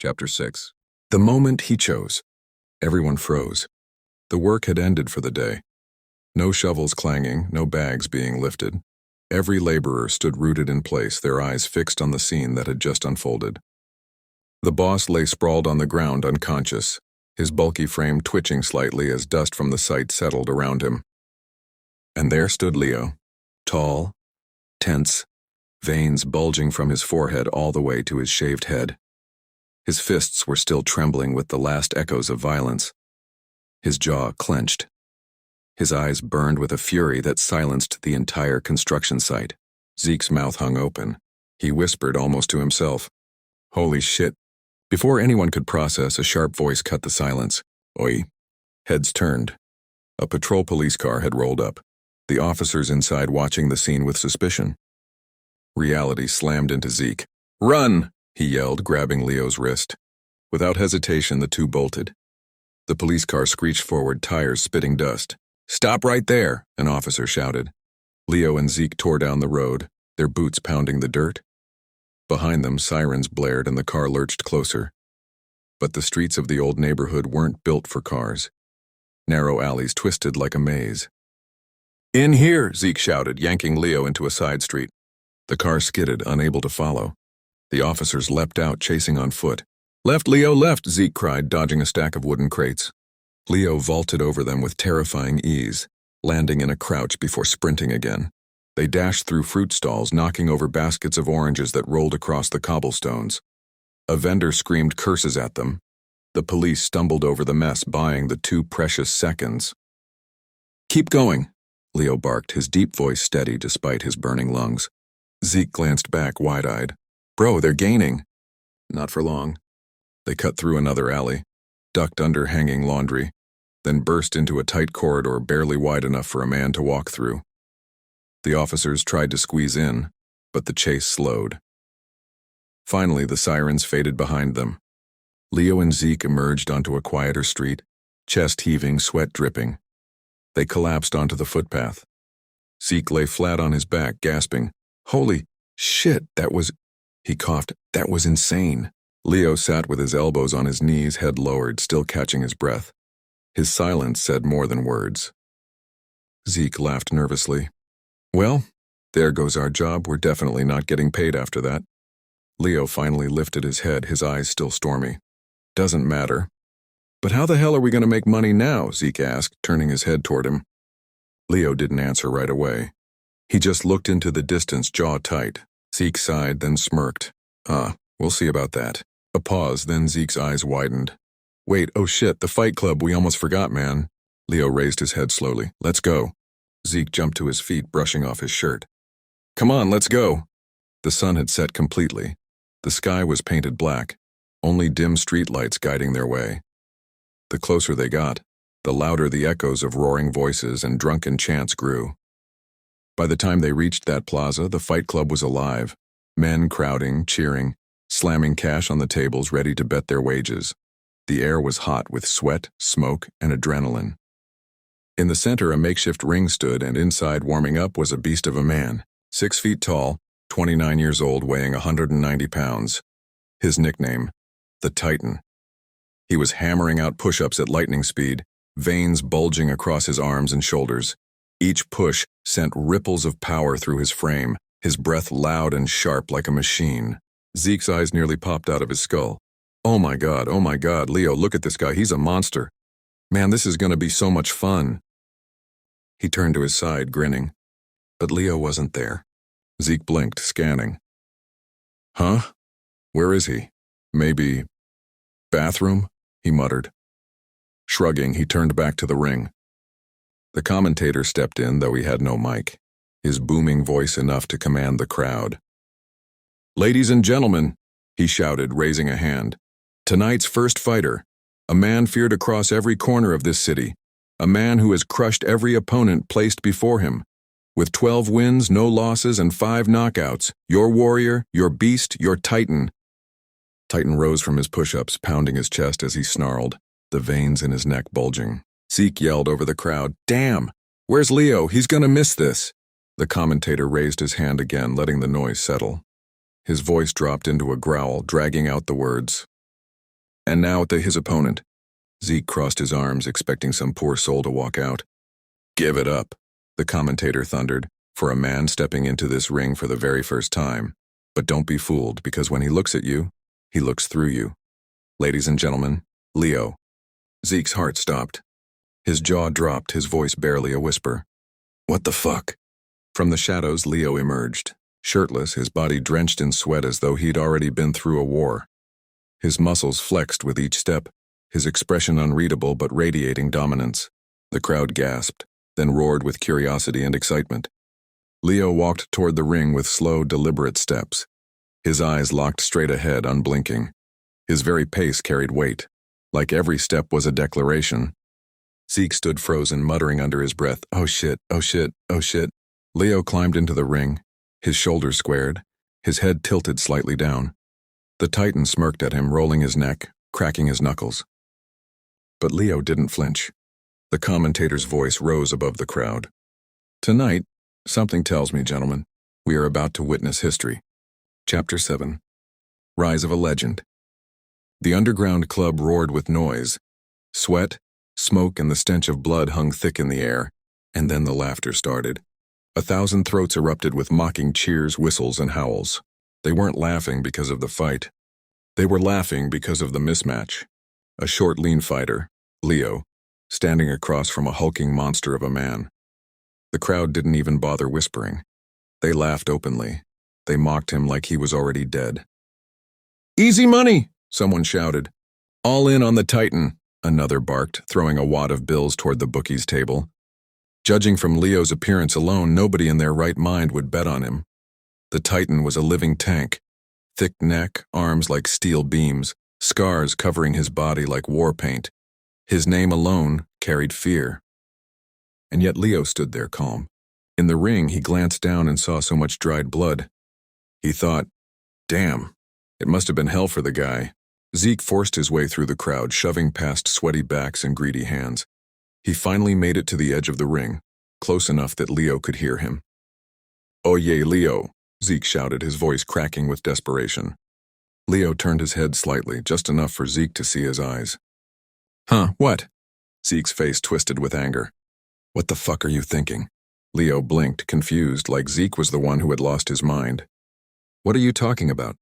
Chapter 6. The moment he chose. Everyone froze. The work had ended for the day. No shovels clanging, no bags being lifted. Every laborer stood rooted in place, their eyes fixed on the scene that had just unfolded. The boss lay sprawled on the ground unconscious, his bulky frame twitching slightly as dust from the site settled around him. And there stood Leo, tall, tense, veins bulging from his forehead all the way to his shaved head. His fists were still trembling with the last echoes of violence. His jaw clenched. His eyes burned with a fury that silenced the entire construction site. Zeke's mouth hung open. He whispered almost to himself, "Holy shit." Before anyone could process, a sharp voice cut the silence. "Oi." Heads turned. A patrol police car had rolled up, the officers inside watching the scene with suspicion. Reality slammed into Zeke. "Run!" he yelled, grabbing Leo's wrist. Without hesitation, the two bolted. The police car screeched forward, tires spitting dust. "Stop right there!" an officer shouted. Leo and Zeke tore down the road, their boots pounding the dirt. Behind them, sirens blared and the car lurched closer. But the streets of the old neighborhood weren't built for cars. Narrow alleys twisted like a maze. "In here!" Zeke shouted, yanking Leo into a side street. The car skidded, unable to follow. The officers leapt out, chasing on foot. "Left, Leo, left!" Zeke cried, dodging a stack of wooden crates. Leo vaulted over them with terrifying ease, landing in a crouch before sprinting again. They dashed through fruit stalls, knocking over baskets of oranges that rolled across the cobblestones. A vendor screamed curses at them. The police stumbled over the mess, buying the 2 precious seconds. "Keep going," Leo barked, his deep voice steady despite his burning lungs. Zeke glanced back, wide-eyed. "Bro, they're gaining." Not for long. They cut through another alley, ducked under hanging laundry, then burst into a tight corridor barely wide enough for a man to walk through. The officers tried to squeeze in, but the chase slowed. Finally, the sirens faded behind them. Leo and Zeke emerged onto a quieter street, chest heaving, sweat dripping. They collapsed onto the footpath. Zeke lay flat on his back, gasping, "Holy shit, that was..." He coughed. "That was insane." Leo sat with his elbows on his knees, head lowered, still catching his breath. His silence said more than words. Zeke laughed nervously. "Well, there goes our job. We're definitely not getting paid after that." Leo finally lifted his head, his eyes still stormy. "Doesn't matter." "But how the hell are we going to make money now?" Zeke asked, turning his head toward him. Leo didn't answer right away. He just looked into the distance, jaw tight. Zeke sighed, then smirked. We'll see about that." A pause, then Zeke's eyes widened. "Wait, oh shit, the fight club, we almost forgot, man." Leo raised his head slowly. "Let's go." Zeke jumped to his feet, brushing off his shirt. "Come on, let's go." The sun had set completely. The sky was painted black, only dim streetlights guiding their way. The closer they got, the louder the echoes of roaring voices and drunken chants grew. By the time they reached that plaza, the fight club was alive, men crowding, cheering, slamming cash on the tables ready to bet their wages. The air was hot with sweat, smoke, and adrenaline. In the center, a makeshift ring stood, and inside, warming up, was a beast of a man, 6 feet tall, 29 years old, weighing 190 pounds. His nickname, the Titan. He was hammering out push-ups at lightning speed, veins bulging across his arms and shoulders. Each push sent ripples of power through his frame, his breath loud and sharp like a machine. Zeke's eyes nearly popped out of his skull. Oh my God, Leo, look at this guy, he's a monster. Man, this is gonna be so much fun." He turned to his side, grinning. But Leo wasn't there. Zeke blinked, scanning. "Huh? Where is he? Maybe... bathroom?" he muttered. Shrugging, he turned back to the ring. The commentator stepped in, though he had no mic, his booming voice enough to command the crowd. "Ladies and gentlemen," he shouted, raising a hand, "tonight's first fighter, a man feared across every corner of this city, a man who has crushed every opponent placed before him. With 12 wins, no losses, and 5 knockouts, your warrior, your beast, your Titan." Titan rose from his push-ups, pounding his chest as he snarled, the veins in his neck bulging. Zeke yelled over the crowd, "Damn! Where's Leo? He's gonna miss this." The commentator raised his hand again, letting the noise settle. His voice dropped into a growl, dragging out the words, And now his opponent. Zeke crossed his arms, expecting some poor soul to walk out. Give it up, the commentator thundered, for a man stepping into this ring for the very first time. But don't be fooled, because when he looks at you, he looks through you. Ladies and gentlemen, Leo. Zeke's heart stopped. His jaw dropped, his voice barely a whisper. What the fuck? From the shadows, Leo emerged, shirtless, his body drenched in sweat as though he'd already been through a war. His muscles flexed with each step, his expression unreadable but radiating dominance. The crowd gasped, then roared with curiosity and excitement. Leo walked toward the ring with slow, deliberate steps. His eyes locked straight ahead, unblinking. His very pace carried weight. Like every step was a declaration. Zeke stood frozen, muttering under his breath, "Oh shit, oh shit, oh shit." Leo climbed into the ring, his shoulders squared, his head tilted slightly down. The Titan smirked at him, rolling his neck, cracking his knuckles. But Leo didn't flinch. The commentator's voice rose above the crowd. Tonight, something tells me, gentlemen, we are about to witness history. Chapter 7. Rise of a Legend. The underground club roared with noise. Sweat, smoke, and the stench of blood hung thick in the air, and then the laughter started. 1,000 throats erupted with mocking cheers, whistles, and howls. They weren't laughing because of the fight. They were laughing because of the mismatch. A short, lean fighter, Leo, standing across from a hulking monster of a man. The crowd didn't even bother whispering. They laughed openly. They mocked him like he was already dead. "Easy money!" someone shouted. "All in on the Titan," another barked, throwing a wad of bills toward the bookie's table. Judging from Leo's appearance alone, nobody in their right mind would bet on him. The Titan was a living tank. Thick neck, arms like steel beams, scars covering his body like war paint. His name alone carried fear. And yet Leo stood there calm. In the ring, he glanced down and saw so much dried blood. He thought, damn, it must have been hell for the guy. Zeke forced his way through the crowd, shoving past sweaty backs and greedy hands. He finally made it to the edge of the ring, close enough that Leo could hear him. "Oye, Leo," Zeke shouted, his voice cracking with desperation. Leo turned his head slightly, just enough for Zeke to see his eyes. "Huh, what?" Zeke's face twisted with anger. "What the fuck are you thinking?" Leo blinked, confused, like Zeke was the one who had lost his mind. "What are you talking about?"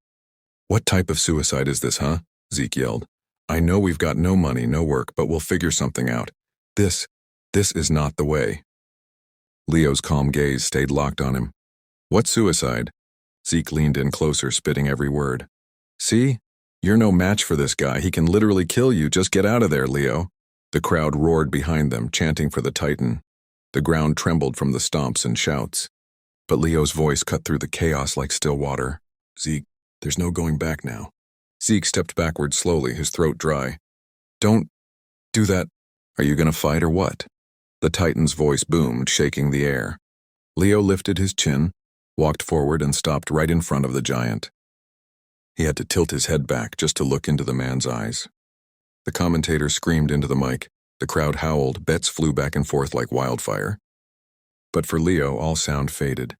"What type of suicide is this, huh?" Zeke yelled. "I know we've got no money, no work, but we'll figure something out. This is not the way." Leo's calm gaze stayed locked on him. "What suicide?" Zeke leaned in closer, spitting every word. "See? You're no match for this guy. He can literally kill you. Just get out of there, Leo." The crowd roared behind them, chanting for the Titan. The ground trembled from the stomps and shouts. But Leo's voice cut through the chaos like still water. "Zeke, there's no going back now." Zeke stepped backward slowly, his throat dry. "Don't do that. Are you gonna fight or what?" The Titan's voice boomed, shaking the air. Leo lifted his chin, walked forward, and stopped right in front of the giant. He had to tilt his head back just to look into the man's eyes. The commentator screamed into the mic. The crowd howled, bets flew back and forth like wildfire. But for Leo, all sound faded.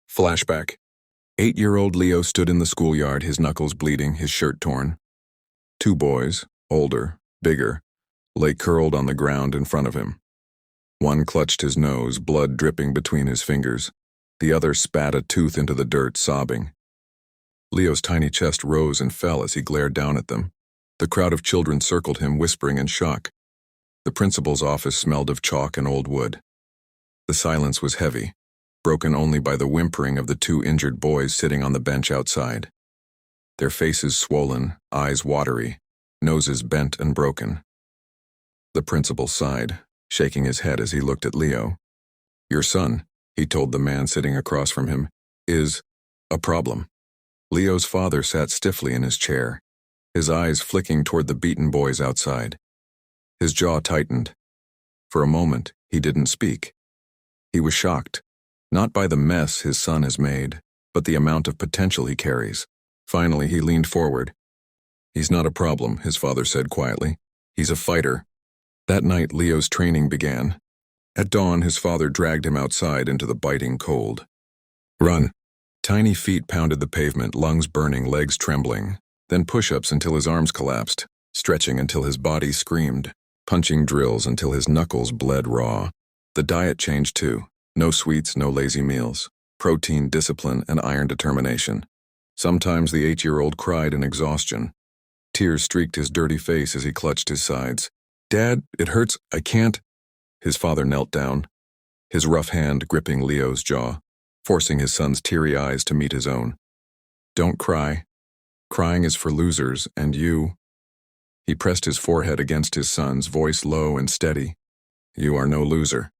Flashback. 8-year-old Leo stood in the schoolyard, his knuckles bleeding, his shirt torn. 2 boys, older, bigger, lay curled on the ground in front of him. One clutched his nose, blood dripping between his fingers. The other spat a tooth into the dirt, sobbing. Leo's tiny chest rose and fell as he glared down at them. The crowd of children circled him, whispering in shock. The principal's office smelled of chalk and old wood. The silence was heavy, broken only by the whimpering of the 2 injured boys sitting on the bench outside. Their faces swollen, eyes watery, noses bent and broken. The principal sighed, shaking his head as he looked at Leo. "Your son," he told the man sitting across from him, "is a problem." Leo's father sat stiffly in his chair, his eyes flicking toward the beaten boys outside. His jaw tightened. For a moment, he didn't speak. He was shocked, not by the mess his son has made, but the amount of potential he carries. Finally, he leaned forward. "He's not a problem," his father said quietly. "He's a fighter." That night, Leo's training began. At dawn, his father dragged him outside into the biting cold. "Run." Tiny feet pounded the pavement, lungs burning, legs trembling, then push-ups until his arms collapsed. stretching until his body screamed, punching drills until his knuckles bled raw. The diet changed too. No sweets, no lazy meals. Protein, discipline, and iron determination. Sometimes the 8-year-old cried in exhaustion. Tears streaked his dirty face as he clutched his sides. "Dad, it hurts. I can't." His father knelt down, his rough hand gripping Leo's jaw, forcing his son's teary eyes to meet his own. "Don't cry. Crying is for losers, and you." He pressed his forehead against his son's, voice low and steady. "You are no loser."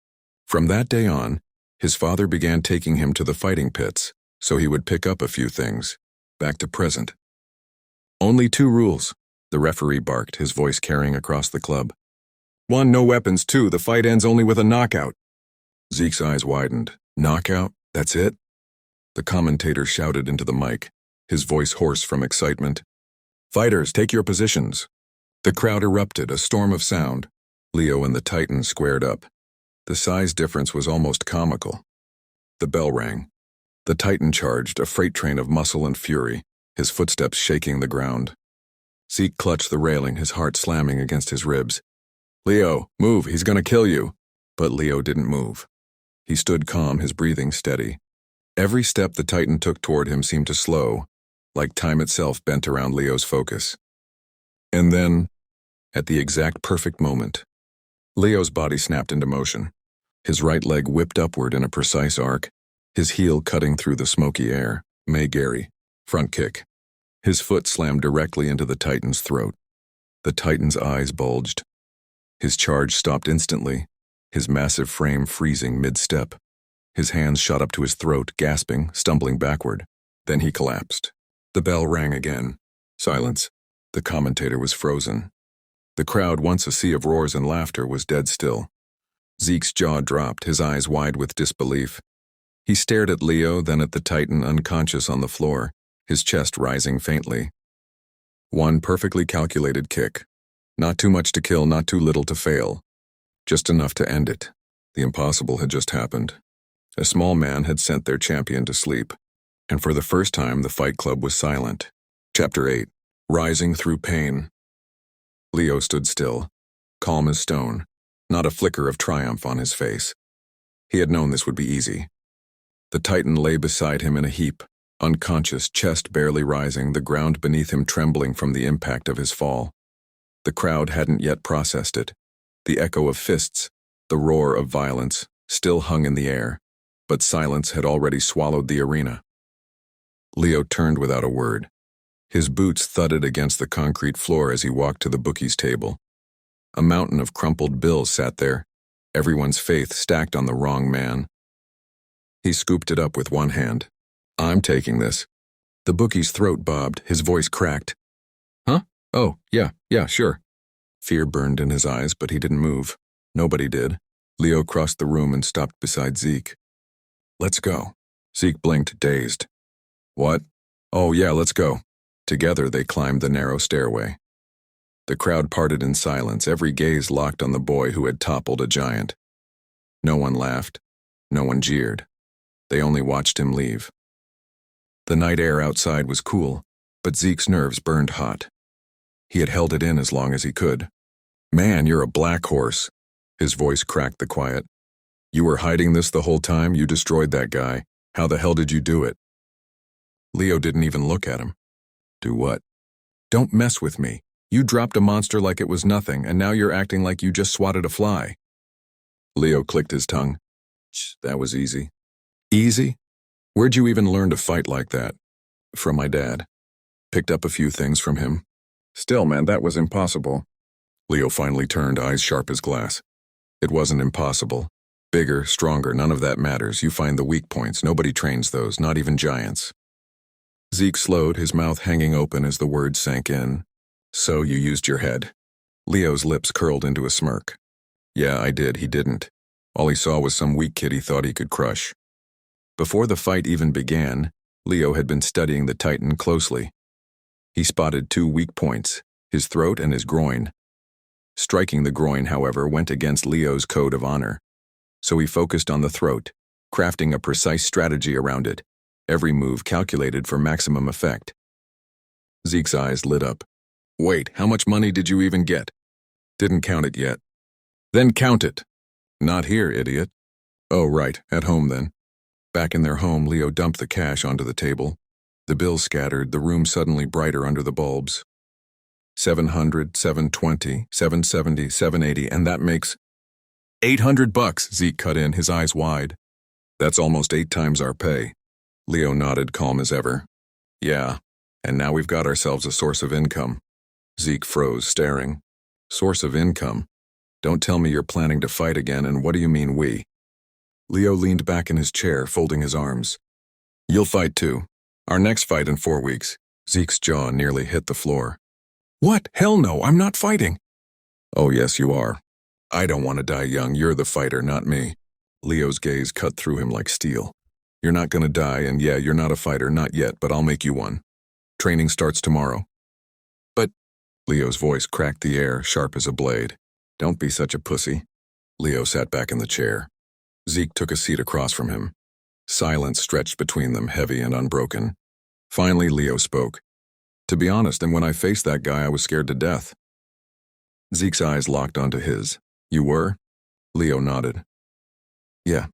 From that day on, his father began taking him to the fighting pits, so he would pick up a few things, back to present. "Only 2 rules," the referee barked, his voice carrying across the club. 1, no weapons. 2, the fight ends only with a knockout. Zeke's eyes widened. "Knockout? That's it?" The commentator shouted into the mic, his voice hoarse from excitement. "Fighters, take your positions." The crowd erupted, a storm of sound. Leo and the Titan squared up. The size difference was almost comical. The bell rang. The Titan charged, a freight train of muscle and fury, his footsteps shaking the ground. Zeke clutched the railing, his heart slamming against his ribs. "Leo, move, he's gonna kill you." But Leo didn't move. He stood calm, his breathing steady. Every step the Titan took toward him seemed to slow, like time itself bent around Leo's focus. And then, at the exact perfect moment, Leo's body snapped into motion. His right leg whipped upward in a precise arc, his heel cutting through the smoky air. May Gary, front kick. His foot slammed directly into the Titan's throat. The Titan's eyes bulged. His charge stopped instantly, his massive frame freezing mid-step. His hands shot up to his throat, gasping, stumbling backward. Then he collapsed. The bell rang again. Silence. The commentator was frozen. The crowd, once a sea of roars and laughter, was dead still. Zeke's jaw dropped, his eyes wide with disbelief. He stared at Leo, then at the Titan unconscious on the floor, his chest rising faintly. One perfectly calculated kick. Not too much to kill, not too little to fail. Just enough to end it. The impossible had just happened. A small man had sent their champion to sleep, and for the first time the Fight Club was silent. Chapter 8. Rising Through Pain. Leo stood still, calm as stone, not a flicker of triumph on his face. He had known this would be easy. The Titan lay beside him in a heap, unconscious, chest barely rising, the ground beneath him trembling from the impact of his fall. The crowd hadn't yet processed it. The echo of fists, the roar of violence, still hung in the air, but silence had already swallowed the arena. Leo turned without a word. His boots thudded against the concrete floor as he walked to the bookie's table. A mountain of crumpled bills sat there, everyone's faith stacked on the wrong man. He scooped it up with one hand. "I'm taking this." The bookie's throat bobbed, his voice cracked. "Huh? Oh, yeah, sure." Fear burned in his eyes, but he didn't move. Nobody did. Leo crossed the room and stopped beside Zeke. "Let's go." Zeke blinked, dazed. "What?" "Oh, yeah, let's go." Together they climbed the narrow stairway. The crowd parted in silence, every gaze locked on the boy who had toppled a giant. No one laughed. No one jeered. They only watched him leave. The night air outside was cool, but Zeke's nerves burned hot. He had held it in as long as he could. "Man, you're a black horse." His voice cracked the quiet. "You were hiding this the whole time? You destroyed that guy. How the hell did you do it?" Leo didn't even look at him. "Do what?" "Don't mess with me. You dropped a monster like it was nothing, and now you're acting like you just swatted a fly." Leo clicked his tongue. "That was easy." "Easy? Where'd you even learn to fight like that?" "From my dad. Picked up a few things from him." "Still, man, that was impossible." Leo finally turned, eyes sharp as glass. "It wasn't impossible. Bigger, stronger, none of that matters. You find the weak points. Nobody trains those, not even giants." Zeke slowed, his mouth hanging open as the words sank in. "So you used your head." Leo's lips curled into a smirk. "Yeah, I did. He didn't. All he saw was some weak kid he thought he could crush." Before the fight even began, Leo had been studying the Titan closely. He spotted 2 weak points, his throat and his groin. Striking the groin, however, went against Leo's code of honor. So he focused on the throat, crafting a precise strategy around it, every move calculated for maximum effect. Zeke's eyes lit up. Wait, how much money did you even get? Didn't count it yet. Then count it. Not here, idiot. Oh, right, at home then. Back in their home, Leo dumped the cash onto the table. The bills scattered, the room suddenly brighter under the bulbs. 700, 720, 770, 780, and that makes $800, Zeke cut in, his eyes wide. That's almost 8 times our pay. Leo nodded, calm as ever. Yeah, and now we've got ourselves a source of income. Zeke froze, staring. Source of income? Don't tell me you're planning to fight again, and what do you mean we? Leo leaned back in his chair, folding his arms. You'll fight too. Our next fight in 4 weeks. Zeke's jaw nearly hit the floor. What? Hell no, I'm not fighting. Oh, yes, you are. I don't want to die young. You're the fighter, not me. Leo's gaze cut through him like steel. You're not gonna die, and yeah, you're not a fighter, not yet, but I'll make you one. Training starts tomorrow. But, Leo's voice cracked the air, sharp as a blade. Don't be such a pussy. Leo sat back in the chair. Zeke took a seat across from him. Silence stretched between them, heavy and unbroken. Finally, Leo spoke. To be honest, and when I faced that guy, I was scared to death. Zeke's eyes locked onto his. You were? Leo nodded. Yeah.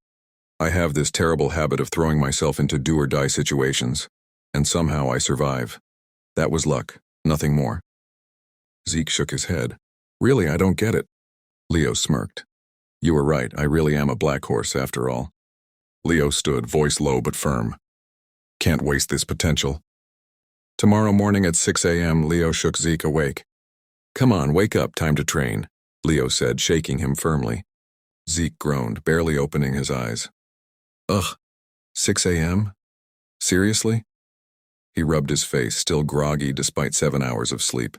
I have this terrible habit of throwing myself into do-or-die situations, and somehow I survive. That was luck, nothing more. Zeke shook his head. Really, I don't get it. Leo smirked. You were right, I really am a black horse after all. Leo stood, voice low but firm. Can't waste this potential. Tomorrow morning at 6 a.m., Leo shook Zeke awake. Come on, wake up, time to train, Leo said, shaking him firmly. Zeke groaned, barely opening his eyes. Ugh, 6 a.m.? Seriously? He rubbed his face, still groggy despite 7 hours of sleep.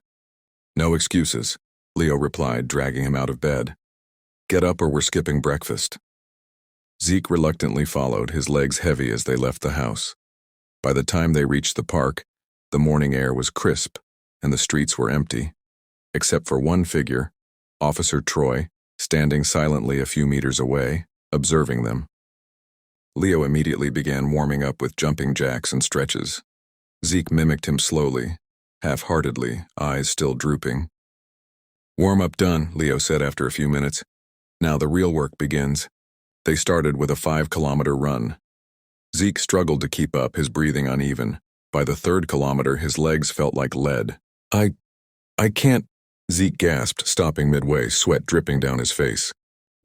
No excuses, Leo replied, dragging him out of bed. Get up or we're skipping breakfast. Zeke reluctantly followed, his legs heavy as they left the house. By the time they reached the park, the morning air was crisp, and the streets were empty, except for one figure, Officer Troy, standing silently a few meters away, observing them. Leo immediately began warming up with jumping jacks and stretches. Zeke mimicked him slowly, half-heartedly, eyes still drooping. Warm-up done, Leo said after a few minutes. Now the real work begins. They started with a 5-kilometer run. Zeke struggled to keep up, his breathing uneven. By the 3rd kilometer, his legs felt like lead. I can't, Zeke gasped, stopping midway, sweat dripping down his face.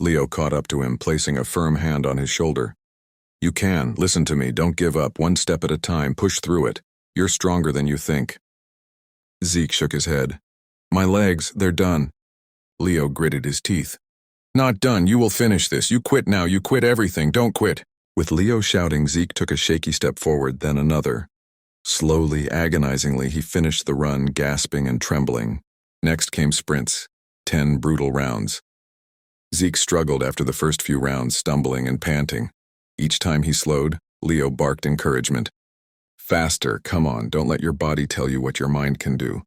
Leo caught up to him, placing a firm hand on his shoulder. You can, listen to me, don't give up, one step at a time, push through it. You're stronger than you think. Zeke shook his head. My legs, they're done. Leo gritted his teeth. Not done, you will finish this, you quit now, you quit everything, don't quit. With Leo shouting, Zeke took a shaky step forward, then another. Slowly, agonizingly, he finished the run, gasping and trembling. Next came sprints, 10 brutal rounds. Zeke struggled after the first few rounds, stumbling and panting. Each time he slowed, Leo barked encouragement. Faster, come on, don't let your body tell you what your mind can do.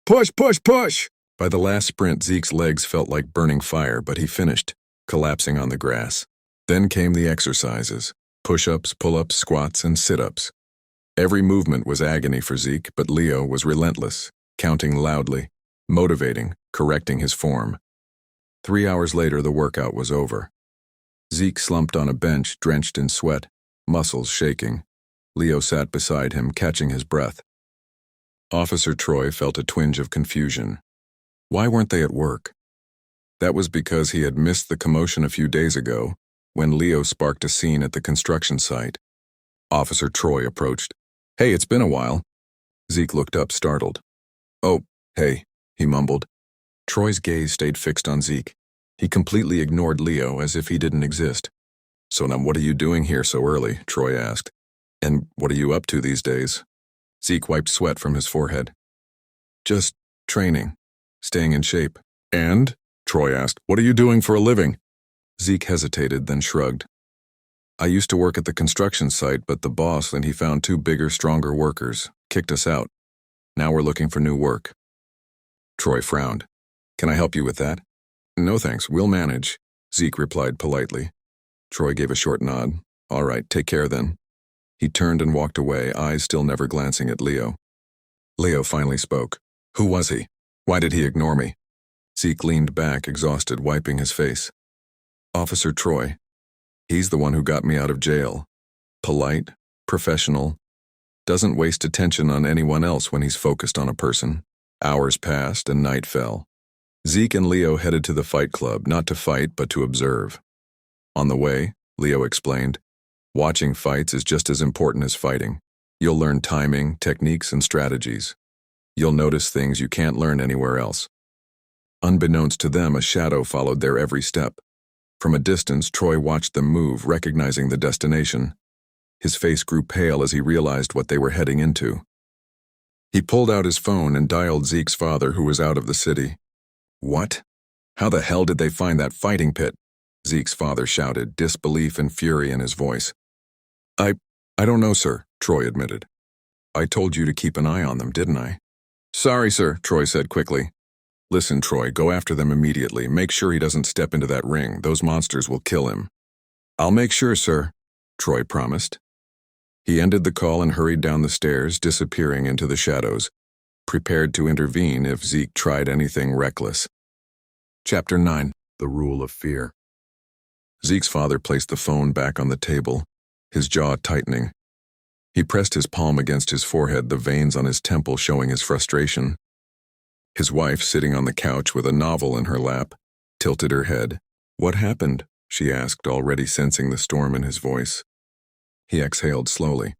Push, push, push! By the last sprint, Zeke's legs felt like burning fire, but he finished, collapsing on the grass. Then came the exercises, push-ups, pull-ups, squats, and sit-ups. Every movement was agony for Zeke, but Leo was relentless, counting loudly, motivating, correcting his form. 3 hours later, the workout was over. Zeke slumped on a bench, drenched in sweat, muscles shaking. Leo sat beside him, catching his breath. Officer Troy felt a twinge of confusion. Why weren't they at work? That was because he had missed the commotion a few days ago, when Leo sparked a scene at the construction site. Officer Troy approached. Hey, it's been a while. Zeke looked up, startled. Oh, hey, he mumbled. Troy's gaze stayed fixed on Zeke. He completely ignored Leo as if he didn't exist. So now what are you doing here so early? Troy asked. And what are you up to these days? Zeke wiped sweat from his forehead. Just training, staying in shape. And? Troy asked. What are you doing for a living? Zeke hesitated, then shrugged. I used to work at the construction site, but the boss, and he found 2 bigger, stronger workers, kicked us out. Now we're looking for new work. Troy frowned. Can I help you with that? No thanks, we'll manage, Zeke replied politely. Troy gave a short nod. All right, take care then. He turned and walked away, eyes still never glancing at Leo. Leo finally spoke. Who was he? Why did he ignore me? Zeke leaned back, exhausted, wiping his face. Officer Troy. He's the one who got me out of jail. Polite, professional, doesn't waste attention on anyone else when he's focused on a person. Hours passed and night fell. Zeke and Leo headed to the fight club, not to fight, but to observe. On the way, Leo explained, watching fights is just as important as fighting. You'll learn timing, techniques, and strategies. You'll notice things you can't learn anywhere else. Unbeknownst to them, a shadow followed their every step. From a distance, Troy watched them move, recognizing the destination. His face grew pale as he realized what they were heading into. He pulled out his phone and dialed Zeke's father, who was out of the city. What? How the hell did they find that fighting pit? Zeke's father shouted, disbelief and fury in his voice. I don't know, sir, Troy admitted. I told you to keep an eye on them, didn't I? Sorry, sir, Troy said quickly. Listen, Troy, go after them immediately. Make sure he doesn't step into that ring. Those monsters will kill him. I'll make sure, sir, Troy promised. He ended the call and hurried down the stairs, disappearing into the shadows, prepared to intervene if Zeke tried anything reckless. Chapter 9. The Rule of Fear. Zeke's father placed the phone back on the table, his jaw tightening. He pressed his palm against his forehead, the veins on his temple showing his frustration. His wife, sitting on the couch with a novel in her lap, tilted her head. What happened? She asked, already sensing the storm in his voice. He exhaled slowly.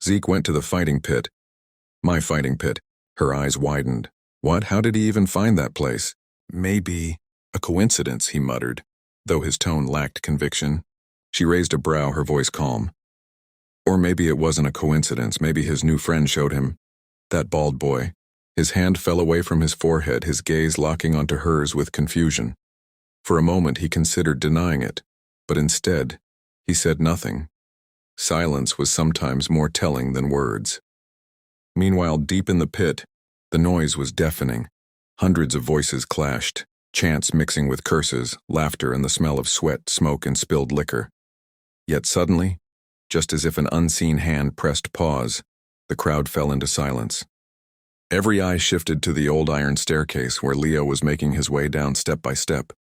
Zeke went to the fighting pit. My fighting pit. Her eyes widened. What? How did he even find that place? Maybe a coincidence, he muttered, though his tone lacked conviction. She raised a brow, her voice calm. Or maybe it wasn't a coincidence. Maybe his new friend showed him. That bald boy. His hand fell away from his forehead, his gaze locking onto hers with confusion. For a moment he considered denying it, but instead, he said nothing. Silence was sometimes more telling than words. Meanwhile, deep in the pit, the noise was deafening. Hundreds of voices clashed, chants mixing with curses, laughter, and the smell of sweat, smoke, and spilled liquor. Yet suddenly, just as if an unseen hand pressed pause, the crowd fell into silence. Every eye shifted to the old iron staircase where Leo was making his way down step by step.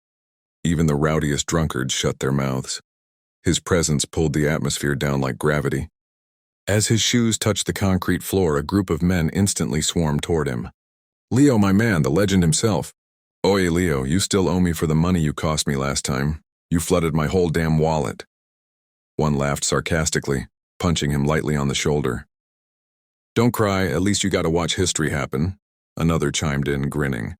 Even the rowdiest drunkards shut their mouths. His presence pulled the atmosphere down like gravity. As his shoes touched the concrete floor, a group of men instantly swarmed toward him. Leo, my man, the legend himself. Oi, Leo, you still owe me for the money you cost me last time. You flooded my whole damn wallet. One laughed sarcastically, punching him lightly on the shoulder. Don't cry, at least you got to watch history happen. Another chimed in, grinning.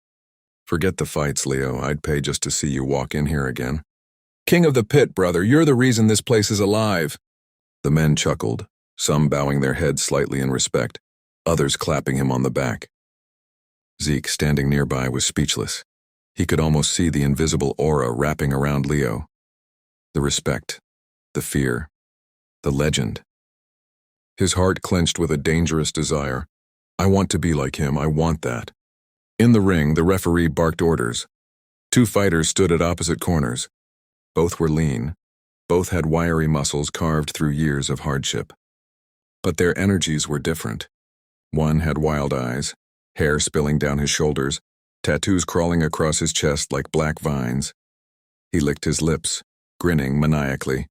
Forget the fights, Leo. I'd pay just to see you walk in here again. King of the pit, brother, you're the reason this place is alive. The men chuckled, some bowing their heads slightly in respect, others clapping him on the back. Zeke, standing nearby, was speechless. He could almost see the invisible aura wrapping around Leo. The respect, the fear, the legend. His heart clenched with a dangerous desire. I want to be like him, I want that. In the ring, the referee barked orders. Two fighters stood at opposite corners. Both were lean. Both had wiry muscles carved through years of hardship. But their energies were different. One had wild eyes, hair spilling down his shoulders, tattoos crawling across his chest like black vines. He licked his lips, grinning maniacally.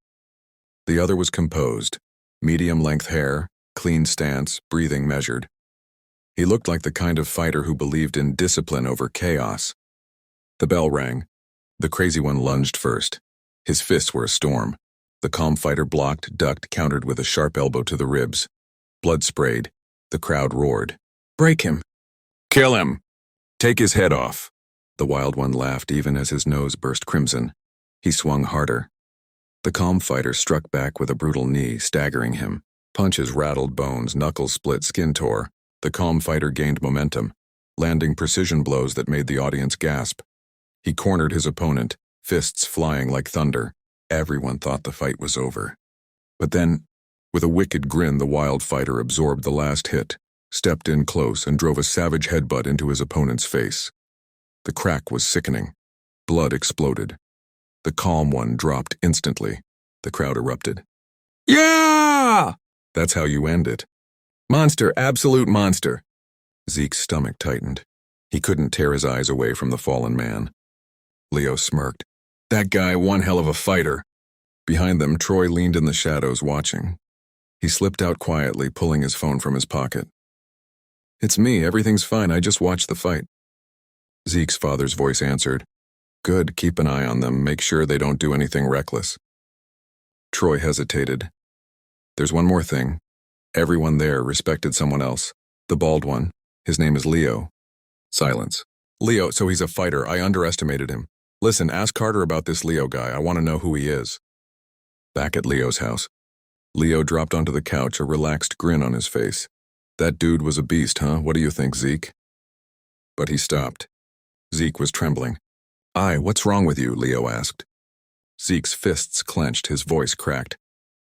The other was composed, medium-length hair, clean stance, breathing measured. He looked like the kind of fighter who believed in discipline over chaos. The bell rang. The crazy one lunged first. His fists were a storm. The calm fighter blocked, ducked, countered with a sharp elbow to the ribs. Blood sprayed. The crowd roared. Break him. Kill him. Take his head off. The wild one laughed even as his nose burst crimson. He swung harder. The calm fighter struck back with a brutal knee, staggering him. Punches rattled bones, knuckles split, skin tore. The calm fighter gained momentum, landing precision blows that made the audience gasp. He cornered his opponent, fists flying like thunder. Everyone thought the fight was over. But then, with a wicked grin, the wild fighter absorbed the last hit, stepped in close, and drove a savage headbutt into his opponent's face. The crack was sickening. Blood exploded. The calm one dropped instantly. The crowd erupted. Yeah! That's how you end it. Monster, absolute monster. Zeke's stomach tightened. He couldn't tear his eyes away from the fallen man. Leo smirked. That guy, one hell of a fighter. Behind them, Troy leaned in the shadows, watching. He slipped out quietly, pulling his phone from his pocket. It's me, everything's fine, I just watched the fight. Zeke's father's voice answered. Good, keep an eye on them, make sure they don't do anything reckless. Troy hesitated. There's one more thing. Everyone there respected someone else. The bald one. His name is Leo. Silence. Leo, so he's a fighter, I underestimated him. Listen, ask Carter about this Leo guy, I want to know who he is. Back at Leo's house. Leo dropped onto the couch, a relaxed grin on his face. That dude was a beast, huh? What do you think, Zeke? But he stopped. Zeke was trembling. What's wrong with you? Leo asked. Zeke's fists clenched, his voice cracked.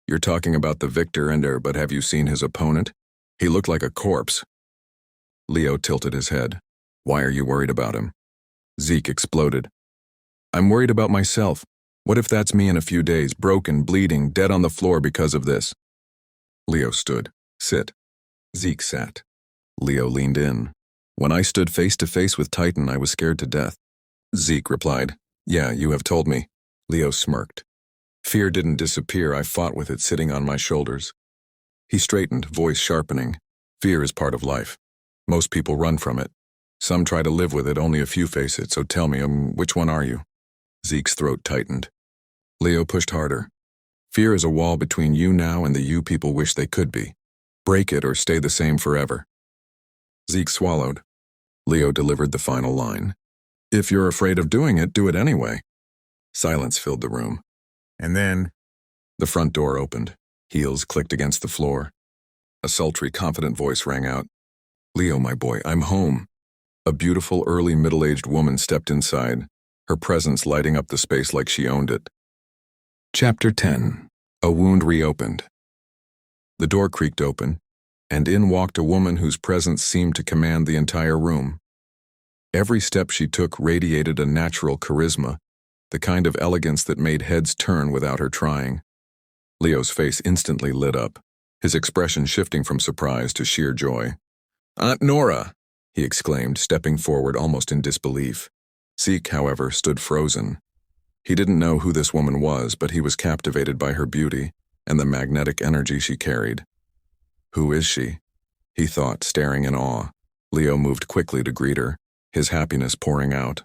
You're talking about the victor but have you seen his opponent? He looked like a corpse. Leo tilted his head. Why are you worried about him? Zeke exploded. I'm worried about myself. What if that's me in a few days, broken, bleeding, dead on the floor because of this? Leo stood. Sit. Zeke sat. Leo leaned in. When I stood face to face with Titan, I was scared to death. Zeke replied. Yeah, you have told me. Leo smirked. Fear didn't disappear, I fought with it sitting on my shoulders. He straightened, voice sharpening. Fear is part of life. Most people run from it. Some try to live with it, only a few face it, so tell me, which one are you? Zeke's throat tightened. Leo pushed harder. Fear is a wall between you now and the you people wish they could be. Break it or stay the same forever. Zeke swallowed. Leo delivered the final line. If you're afraid of doing it, do it anyway. Silence filled the room. And then, the front door opened. Heels clicked against the floor. A sultry, confident voice rang out. Leo, my boy, I'm home. A beautiful, early middle-aged woman stepped inside, her presence lighting up the space like she owned it. Chapter 10. A Wound Reopened. The door creaked open, and in walked a woman whose presence seemed to command the entire room. Every step she took radiated a natural charisma, the kind of elegance that made heads turn without her trying. Leo's face instantly lit up, his expression shifting from surprise to sheer joy. Aunt Nora, he exclaimed, stepping forward almost in disbelief. Zeke, however, stood frozen. He didn't know who this woman was, but he was captivated by her beauty and the magnetic energy she carried. Who is she? He thought, staring in awe. Leo moved quickly to greet her, his happiness pouring out.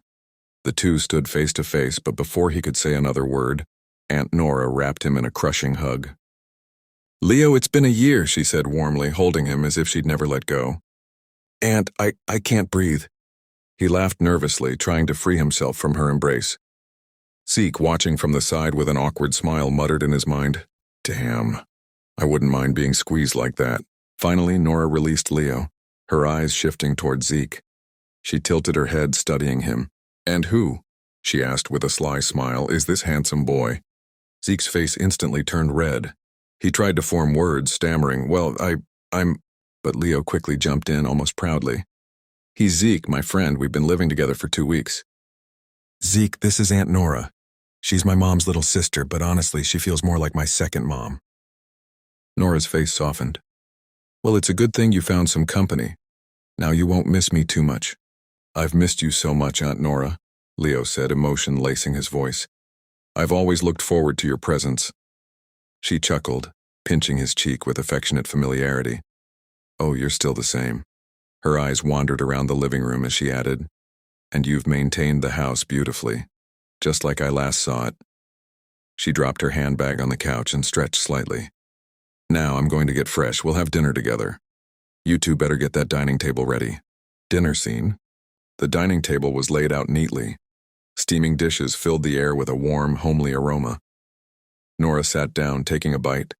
The two stood face to face, but before he could say another word, Aunt Nora wrapped him in a crushing hug. Leo, it's been a year, she said warmly, holding him as if she'd never let go. Aunt, I can't breathe. He laughed nervously, trying to free himself from her embrace. Zeke, watching from the side with an awkward smile, muttered in his mind, Damn, I wouldn't mind being squeezed like that. Finally, Nora released Leo, her eyes shifting toward Zeke. She tilted her head, studying him. And who, she asked with a sly smile, is this handsome boy? Zeke's face instantly turned red. He tried to form words, stammering, Well, I'm... But Leo quickly jumped in, almost proudly. He's Zeke, my friend. We've been living together for 2 weeks. Zeke, this is Aunt Nora. She's my mom's little sister, but honestly, she feels more like my second mom. Nora's face softened. Well, it's a good thing you found some company. Now you won't miss me too much. I've missed you so much, Aunt Nora, Leo said, emotion lacing his voice. I've always looked forward to your presence. She chuckled, pinching his cheek with affectionate familiarity. Oh, you're still the same. Her eyes wandered around the living room as she added, And you've maintained the house beautifully, just like I last saw it. She dropped her handbag on the couch and stretched slightly. Now I'm going to get fresh. We'll have dinner together. You two better get that dining table ready. Dinner scene. The dining table was laid out neatly. Steaming dishes filled the air with a warm, homely aroma. Nora sat down, taking a bite,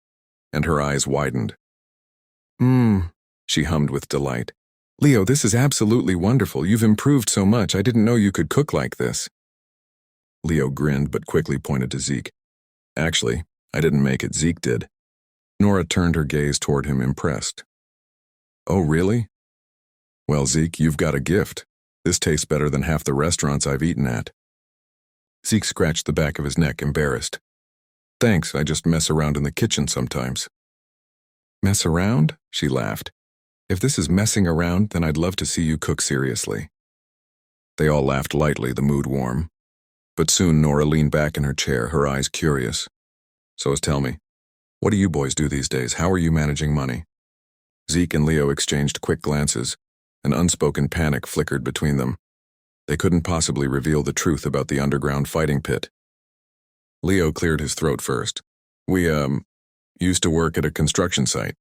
and her eyes widened. She hummed with delight. Leo, this is absolutely wonderful. You've improved so much. I didn't know you could cook like this. Leo grinned but quickly pointed to Zeke. Actually, I didn't make it. Zeke did. Nora turned her gaze toward him, impressed. Oh, really? Well, Zeke, you've got a gift. This tastes better than half the restaurants I've eaten at. Zeke scratched the back of his neck, embarrassed. Thanks, I just mess around in the kitchen sometimes. Mess around? She laughed. If this is messing around, then I'd love to see you cook seriously." They all laughed lightly, the mood warm. But soon Nora leaned back in her chair, her eyes curious. "So tell me, what do you boys do these days? How are you managing money?" Zeke and Leo exchanged quick glances. An unspoken panic flickered between them. They couldn't possibly reveal the truth about the underground fighting pit. Leo cleared his throat first. "We, used to work at a construction site."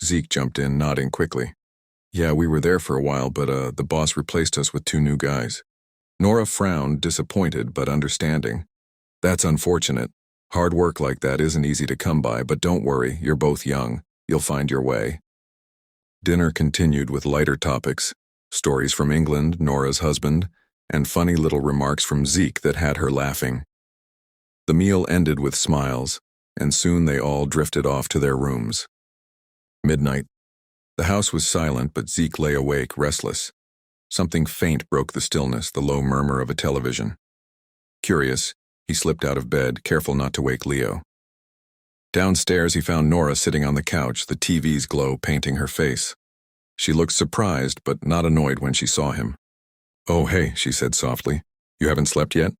Zeke jumped in, nodding quickly. "Yeah, we were there for a while, but the boss replaced us with 2 new guys." Nora frowned, disappointed but understanding. "That's unfortunate. Hard work like that isn't easy to come by, but don't worry, you're both young. You'll find your way." Dinner continued with lighter topics, stories from England, Nora's husband, and funny little remarks from Zeke that had her laughing. The meal ended with smiles, and soon they all drifted off to their rooms. Midnight. The house was silent, but Zeke lay awake, restless. Something faint broke the stillness, the low murmur of a television. Curious, he slipped out of bed, careful not to wake Leo. Downstairs, he found Nora sitting on the couch, the TV's glow painting her face. She looked surprised, but not annoyed when she saw him. "Oh, hey," she said softly. "You haven't slept yet?"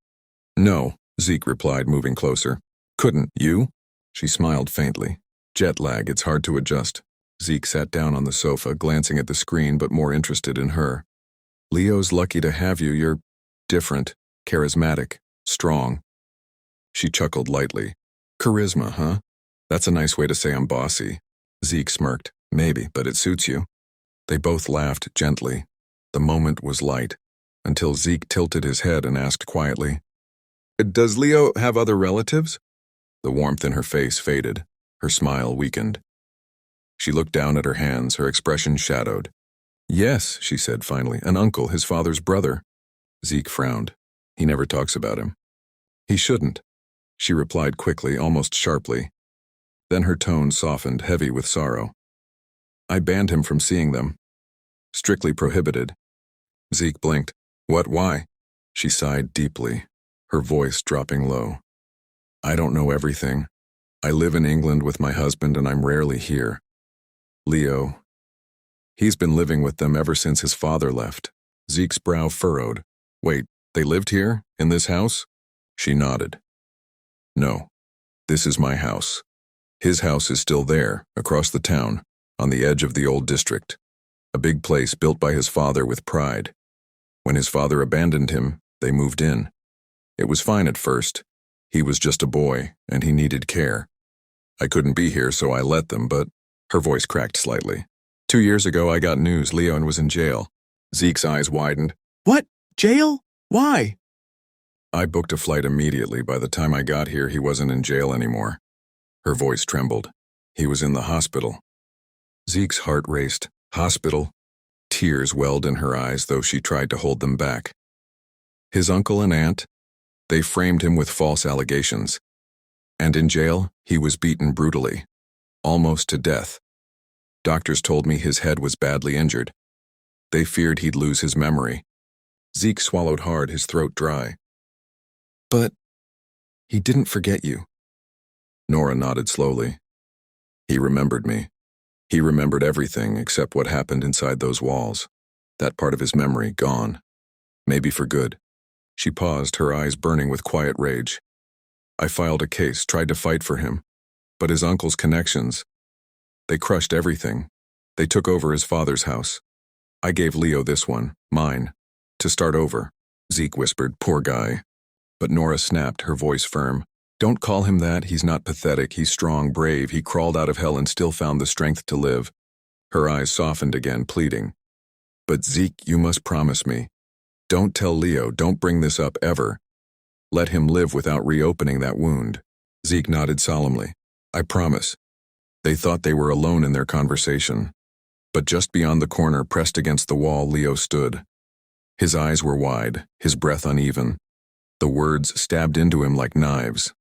"No," Zeke replied, moving closer. "Couldn't you?" She smiled faintly. "Jet lag, it's hard to adjust." Zeke sat down on the sofa, glancing at the screen but more interested in her. "Leo's lucky to have you. You're different, charismatic, strong." She chuckled lightly. "Charisma, huh? That's a nice way to say I'm bossy." Zeke smirked. "Maybe, but it suits you." They both laughed gently. The moment was light, until Zeke tilted his head and asked quietly, "Does Leo have other relatives?" The warmth in her face faded. Her smile weakened. She looked down at her hands, her expression shadowed. "Yes," she said finally, "an uncle, his father's brother." Zeke frowned. "He never talks about him." "He shouldn't," she replied quickly, almost sharply. Then her tone softened, heavy with sorrow. "I banned him from seeing them. Strictly prohibited." Zeke blinked. "What, why?" She sighed deeply, her voice dropping low. "I don't know everything. I live in England with my husband and I'm rarely here. Leo, he's been living with them ever since his father left." Zeke's brow furrowed. "Wait, they lived here, in this house?" She nodded. "No, this is my house. His house is still there, across the town, on the edge of the old district. A big place built by his father with pride. When his father abandoned him, they moved in. It was fine at first. He was just a boy, and he needed care. I couldn't be here, so I let them, but..." Her voice cracked slightly. "2 years ago, I got news Leon was in jail." Zeke's eyes widened. "What? Jail? Why?" "I booked a flight immediately. By the time I got here, he wasn't in jail anymore." Her voice trembled. "He was in the hospital." Zeke's heart raced. Hospital? Tears welled in her eyes, though she tried to hold them back. His uncle and aunt? They framed him with false allegations. And in jail, he was beaten brutally. Almost to death. Doctors told me his head was badly injured. They feared he'd lose his memory. Zeke swallowed hard, his throat dry. "But he didn't forget you." Nora nodded slowly. "He remembered me. He remembered everything except what happened inside those walls. That part of his memory gone. Maybe for good." She paused, her eyes burning with quiet rage. "I filed a case, tried to fight for him. But his uncle's connections, they crushed everything. They took over his father's house. I gave Leo this one, mine, to start over." Zeke whispered, "Poor guy." But Nora snapped, her voice firm. "Don't call him that. He's not pathetic. He's strong, brave. He crawled out of hell and still found the strength to live." Her eyes softened again, pleading. "But Zeke, you must promise me. Don't tell Leo. Don't bring this up ever. Let him live without reopening that wound." Zeke nodded solemnly. "I promise." They thought they were alone in their conversation. But just beyond the corner, pressed against the wall, Leo stood. His eyes were wide, his breath uneven. The words stabbed into him like knives.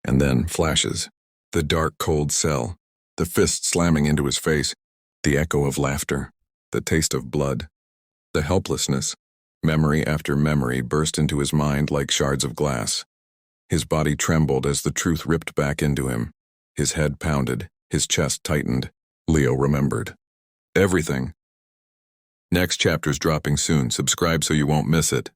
And then flashes. The dark, cold cell. The fist slamming into his face. The echo of laughter. The taste of blood. The helplessness. Memory after memory burst into his mind like shards of glass. His body trembled as the truth ripped back into him. His head pounded, his chest tightened. Leo remembered. Everything. Next chapter's dropping soon. Subscribe so you won't miss it.